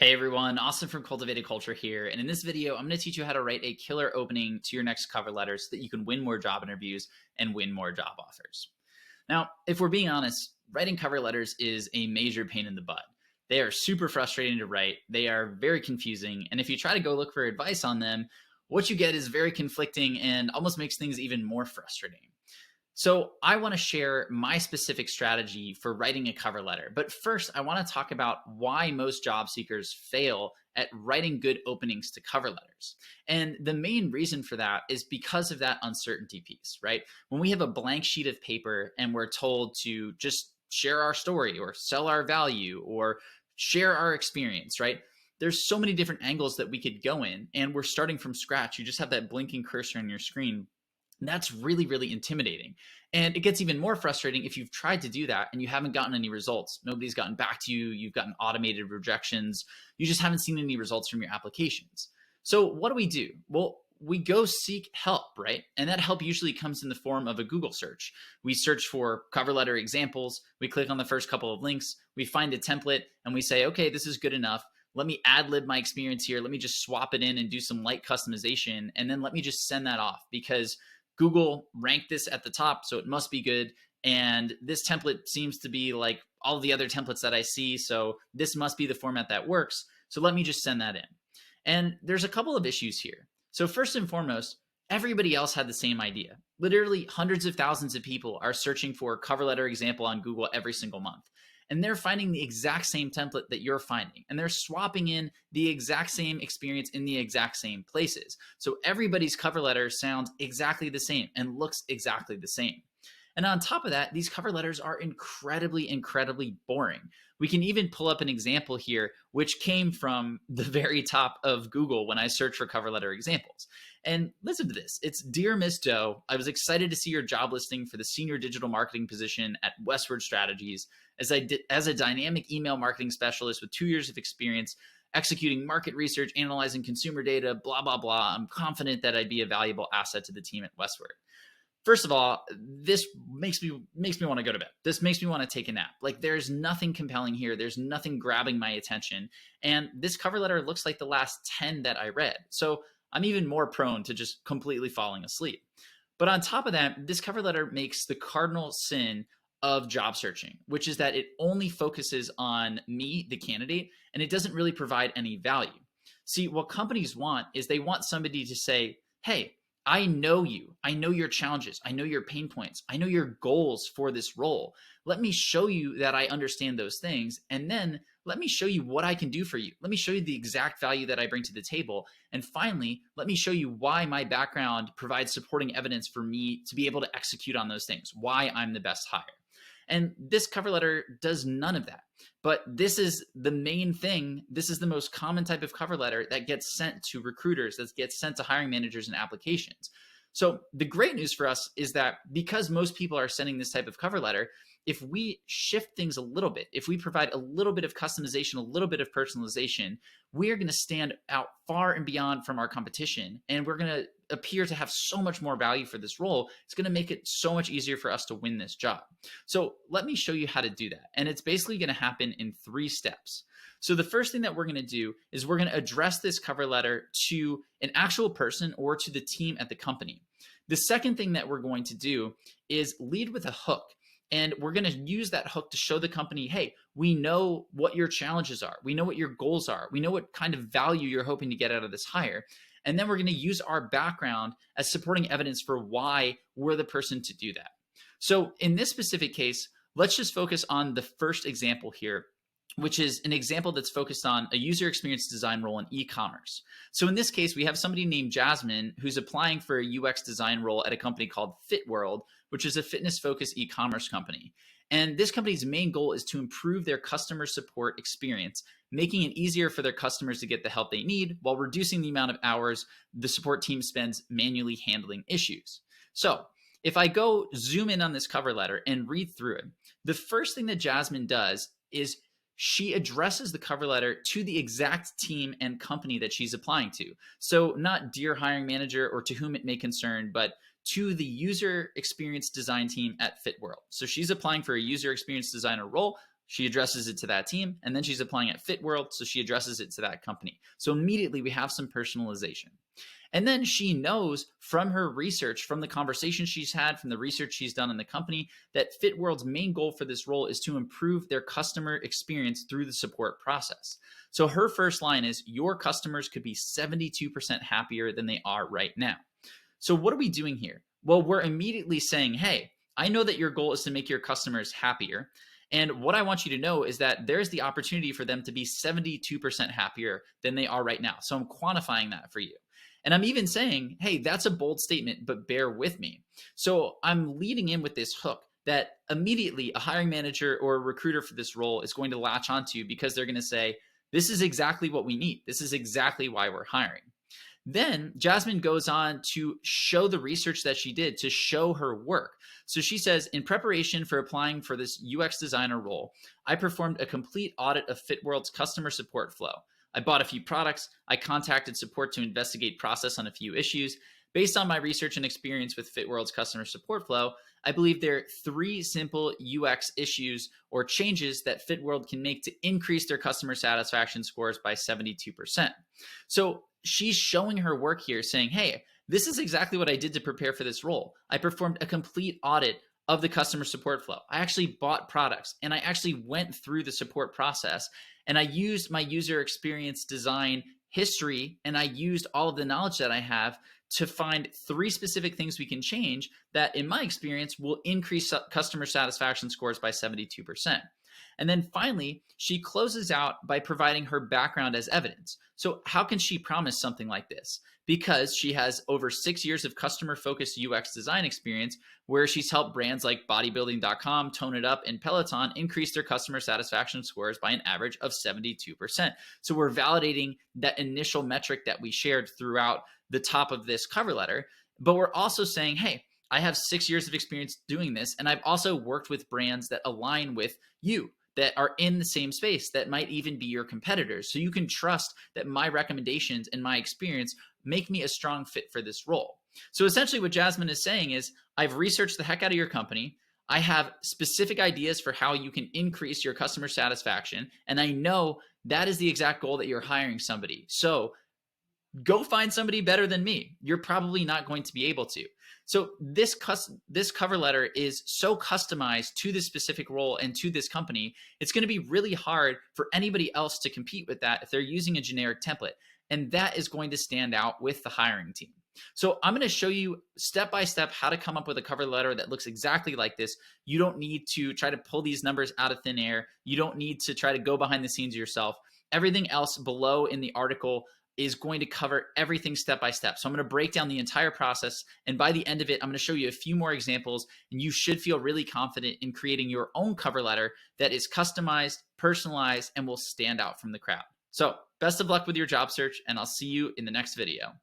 Hey everyone, Austin from Cultivated Culture here, and in this video, I'm going to teach you how to write a killer opening to your next cover letter so that you can win more job interviews and win more job offers. Now, if we're being honest, writing cover letters is a major pain in the butt. They are super frustrating to write, they are very confusing, and if you try to go look for advice on them, what you get is very conflicting and almost makes things even more frustrating. So, I want to share my specific strategy for writing a cover letter. But first, I want to talk about why most job seekers fail at writing good openings to cover letters. And the main reason for that is because of that uncertainty piece, right? When we have a blank sheet of paper and we're told to just share our story or sell our value or share our experience, right? There's so many different angles that we could go in, and we're starting from scratch. You just have that blinking cursor on your screen. That's really, really intimidating. And it gets even more frustrating if you've tried to do that and you haven't gotten any results. Nobody's gotten back to you. You've gotten automated rejections. You just haven't seen any results from your applications. So what do? Well, we go seek help, right? And that help usually comes in the form of a Google search. We search for cover letter examples. We click on the first couple of links. We find a template and we say, okay, this is good enough. Let me ad lib my experience here. Let me just swap it in and do some light customization. And then let me just send that off because Google ranked this at the top, so it must be good. And this template seems to be like all the other templates that I see, so this must be the format that works. So let me just send that in. And there's a couple of issues here. So first and foremost, everybody else had the same idea. Literally hundreds of thousands of people are searching for a cover letter example on Google every single month. And they're finding the exact same template that you're finding. And they're swapping in the exact same experience in the exact same places. So everybody's cover letter sounds exactly the same and looks exactly the same. And on top of that, these cover letters are incredibly, incredibly boring. We can even pull up an example here, which came from the very top of Google when I searched for cover letter examples. And listen to this. It's Dear Miss Doe, I was excited to see your job listing for the senior digital marketing position at Westward Strategies. As a dynamic email marketing specialist with 2 years of experience executing market research, analyzing consumer data, blah, blah, blah, I'm confident that I'd be a valuable asset to the team at Westward. First of all, this makes me want to go to bed. This makes me want to take a nap. Like there's nothing compelling here. There's nothing grabbing my attention. And this cover letter looks like the last 10 that I read. So I'm even more prone to just completely falling asleep. But on top of that, this cover letter makes the cardinal sin of job searching, which is that it only focuses on me, the candidate, and it doesn't really provide any value. See, what companies want is they want somebody to say, hey, I know you. I know your challenges. I know your pain points. I know your goals for this role. Let me show you that I understand those things. And then let me show you what I can do for you. Let me show you the exact value that I bring to the table. And finally, let me show you why my background provides supporting evidence for me to be able to execute on those things, why I'm the best hire. And this cover letter does none of that. But this is the main thing. This is the most common type of cover letter that gets sent to recruiters, that gets sent to hiring managers and applications. So the great news for us is that because most people are sending this type of cover letter, if we shift things a little bit, if we provide a little bit of customization, a little bit of personalization, we are going to stand out far and beyond from our competition. And we're going to appear to have so much more value for this role. It's going to make it so much easier for us to win this job. So let me show you how to do that. And it's basically going to happen in 3 steps. So the first thing that we're going to do is we're going to address this cover letter to an actual person or to the team at the company. The second thing that we're going to do is lead with a hook. And we're going to use that hook to show the company, hey, we know what your challenges are. We know what your goals are. We know what kind of value you're hoping to get out of this hire. And then we're going to use our background as supporting evidence for why we're the person to do that. So in this specific case, let's just focus on the first example here, which is an example that's focused on a user experience design role in e-commerce. So in this case, we have somebody named Jasmine who's applying for a UX design role at a company called FitWorld, which is a fitness-focused e-commerce company. And this company's main goal is to improve their customer support experience, making it easier for their customers to get the help they need while reducing the amount of hours the support team spends manually handling issues. So if I go zoom in on this cover letter and read through it, the first thing that Jasmine does is she addresses the cover letter to the exact team and company that she's applying to. So not dear hiring manager or to whom it may concern, but to the user experience design team at FitWorld. So she's applying for a user experience designer role. She addresses it to that team, and then she's applying at FitWorld, so she addresses it to that company. So immediately we have some personalization. And then she knows from her research, from the conversation she's had, from the research she's done in the company, that FitWorld's main goal for this role is to improve their customer experience through the support process. So her first line is, your customers could be 72% happier than they are right now. So what are we doing here? Well, we're immediately saying, hey, I know that your goal is to make your customers happier. And what I want you to know is that there's the opportunity for them to be 72% happier than they are right now. So I'm quantifying that for you. And I'm even saying, hey, that's a bold statement, but bear with me. So I'm leading in with this hook that immediately a hiring manager or a recruiter for this role is going to latch onto, because they're going to say, this is exactly what we need. This is exactly why we're hiring. Then Jasmine goes on to show the research that she did, to show her work. So she says, in preparation for applying for this UX designer role, I performed a complete audit of FitWorld's customer support flow. I bought a few products. I contacted support to investigate process on a few issues. Based on my research and experience with FitWorld's customer support flow, I believe there are 3 simple UX issues or changes that FitWorld can make to increase their customer satisfaction scores by 72%. So she's showing her work here, saying, hey, this is exactly what I did to prepare for this role. I performed a complete audit of the customer support flow. I actually bought products, and I actually went through the support process, and I used my user experience design history, and I used all of the knowledge that I have to find 3 specific things we can change that, in my experience, will increase customer satisfaction scores by 72%. And then finally, she closes out by providing her background as evidence. So how can she promise something like this? Because she has over 6 years of customer-focused UX design experience, where she's helped brands like bodybuilding.com, Tone It Up, and Peloton increase their customer satisfaction scores by an average of 72%. So we're validating that initial metric that we shared throughout the top of this cover letter, but we're also saying, hey, I have 6 years of experience doing this, and I've also worked with brands that align with you, that are in the same space, that might even be your competitors. So you can trust that my recommendations and my experience make me a strong fit for this role. So essentially what Jasmine is saying is, I've researched the heck out of your company. I have specific ideas for how you can increase your customer satisfaction. And I know that is the exact goal that you're hiring somebody. So go find somebody better than me. You're probably not going to be able to. So this cover letter is so customized to this specific role and to this company, it's going to be really hard for anybody else to compete with that if they're using a generic template. And that is going to stand out with the hiring team. So I'm going to show you step by step how to come up with a cover letter that looks exactly like this. You don't need to try to pull these numbers out of thin air. You don't need to try to go behind the scenes yourself. Everything else below in the article is going to cover everything step by step. So I'm going to break down the entire process. And by the end of it, I'm going to show you a few more examples, and you should feel really confident in creating your own cover letter that is customized, personalized, and will stand out from the crowd. So best of luck with your job search, and I'll see you in the next video.